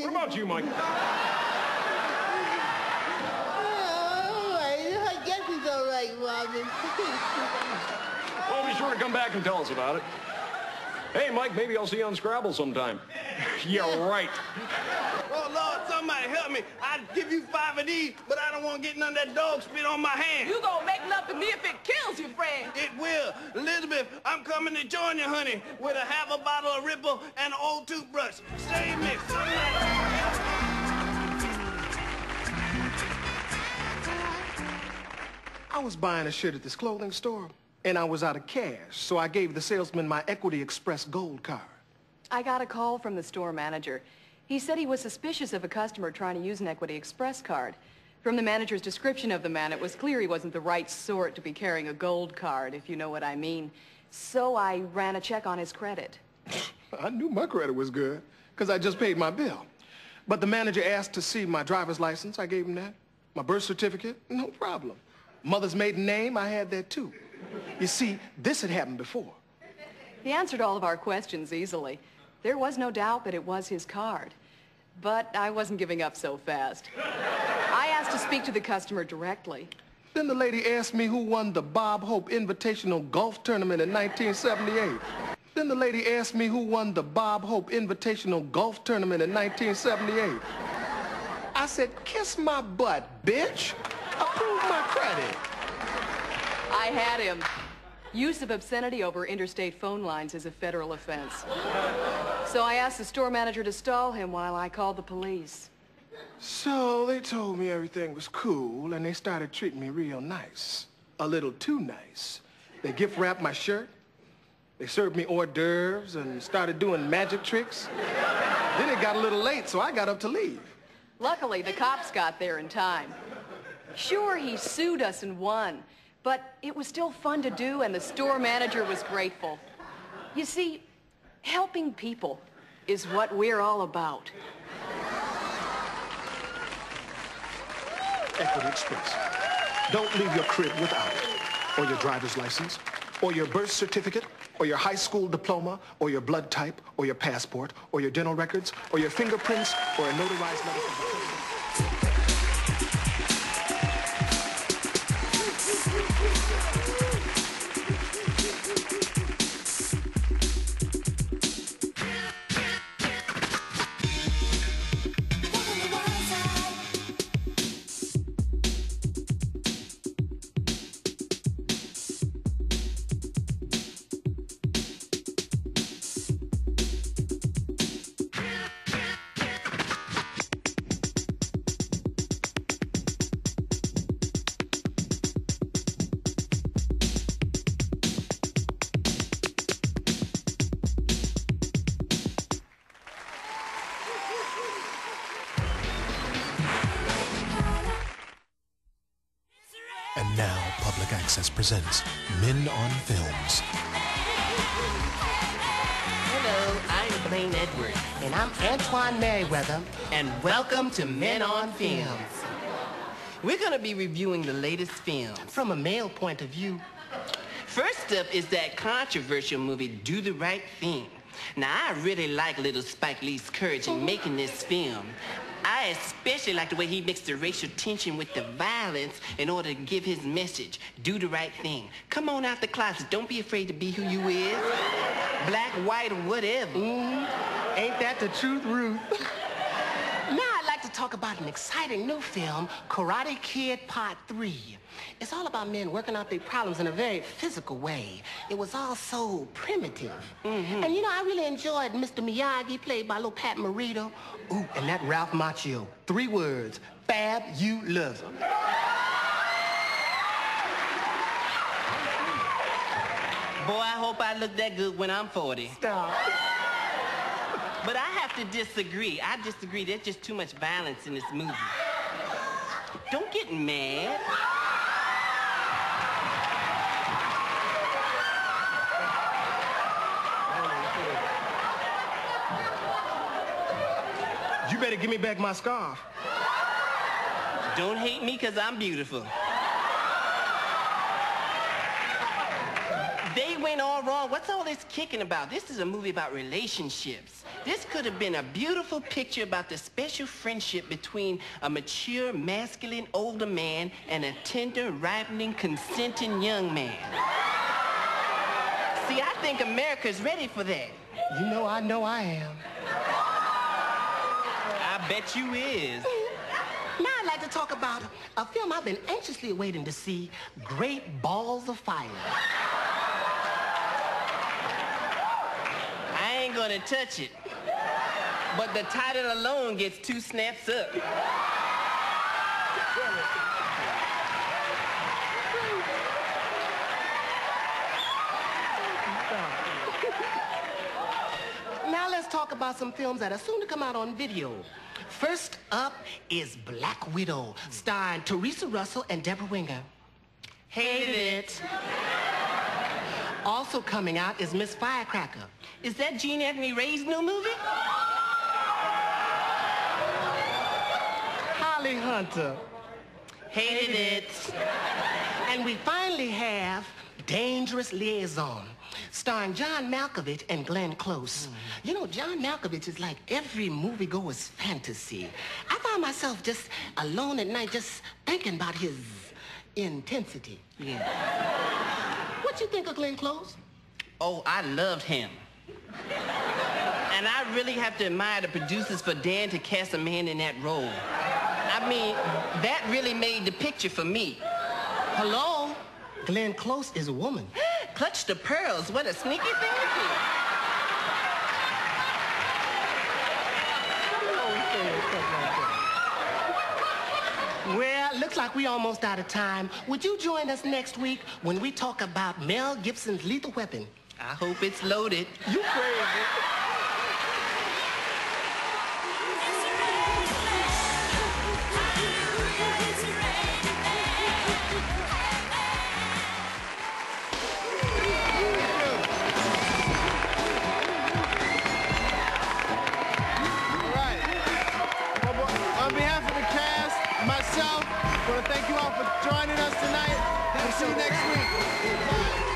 What about you, Mike? All right. I guess it's all right, Robin. Well, be sure to come back and tell us about it. Hey, Mike, maybe I'll see you on Scrabble sometime. Yeah, right. Oh, Lord, somebody help me. I'd give you 5 of these, but I don't want to get none of that dog spit on my hand. You gonna make love to me if it kills you, friend. It will. Elizabeth, I'm coming to join you, honey, with a half a bottle of Ripple and an old toothbrush. Same mix. I was buying a shirt at this clothing store, and I was out of cash, so I gave the salesman my Equity Express Gold card. I got a call from the store manager. He said he was suspicious of a customer trying to use an Equity Express card. From the manager's description of the man, it was clear he wasn't the right sort to be carrying a gold card, if you know what I mean. So I ran a check on his credit. I knew my credit was good, because I just paid my bill. But the manager asked to see my driver's license. I gave him that. My birth certificate, no problem. Mother's maiden name, I had that too. You see, this had happened before. He answered all of our questions easily. There was no doubt that it was his card. But I wasn't giving up so fast. I asked to speak to the customer directly. Then the lady asked me who won the Bob Hope Invitational Golf Tournament in 1978. Then the lady asked me who won the Bob Hope Invitational Golf Tournament in 1978. I said, kiss my butt, bitch. Approve my credit. I had him. Use of obscenity over interstate phone lines is a federal offense. So I asked the store manager to stall him while I called the police. So they told me everything was cool, and they started treating me real nice. A little too nice. They gift wrapped my shirt. They served me hors d'oeuvres and started doing magic tricks. Then it got a little late, so I got up to leave. Luckily, the cops got there in time. Sure, he sued us and won, but it was still fun to do, and the store manager was grateful. You see, helping people is what we're all about. Equity Express. Don't leave your crib without it, or your driver's license, or your birth certificate, or your high school diploma, or your blood type, or your passport, or your dental records, or your fingerprints, or a notarized letter from the president. And now, Public Access presents Men on Films. Hello, I'm Blaine Edwards. And I'm Antoine Merriweather. And welcome to Men on Films. We're going to be reviewing the latest film from a male point of view. First up is that controversial movie, Do the Right Thing. Now, I really like little Spike Lee's courage in making this film. I especially like the way he mixed the racial tension with the violence in order to give his message, do the right thing. Come on out the closet. Don't be afraid to be who you is. Black, white, or whatever. Ain't that the truth, Ruth? Now I'd like to talk about an exciting new film, Karate Kid Part 3. It's all about men working out their problems in a very physical way. It was all so primitive. And you know, I really enjoyed Mr. Miyagi, played by little Pat Morita. Ooh, and that Ralph Macchio. 3 words, fab-you-love. Boy, I hope I look that good when I'm 40. Stop. But I have to disagree. I disagree. There's just too much violence in this movie. Don't get mad. You better give me back my scarf. Don't hate me because I'm beautiful. They went all wrong. What's all this kicking about? This is a movie about relationships. This could have been a beautiful picture about the special friendship between a mature, masculine, older man and a tender, ripening, consenting young man. See, I think America's ready for that. You know I am. I bet you is. Now I'd like to talk about a film I've been anxiously waiting to see, Great Balls of Fire. I ain't gonna touch it. But the title alone gets 2 snaps up. Now let's talk about some films that are soon to come out on video. First up is Black Widow, starring Teresa Russell and Deborah Winger. Hated it. Also coming out is Miss Firecracker. Is that Gene Anthony Ray's new movie? Holly Hunter. Hated it. And we finally have Dangerous Liaison, starring John Malkovich and Glenn Close. You know, John Malkovich is like every moviegoer's fantasy. I find myself just alone at night just thinking about his intensity. Yeah. What you think of Glenn Close? Oh, I loved him. And I really have to admire the producers for daring to cast a man in that role. I mean, that really made the picture for me. Hello? Glenn Close is a woman. Clutch the pearls. What a sneaky thing to do. Well, looks like we almost out of time. Would you join us next week when we talk about Mel Gibson's Lethal Weapon? I hope it's loaded. You crazy. On behalf of the cast, myself, I want to thank you all for joining us tonight. We'll see you next week. Bye.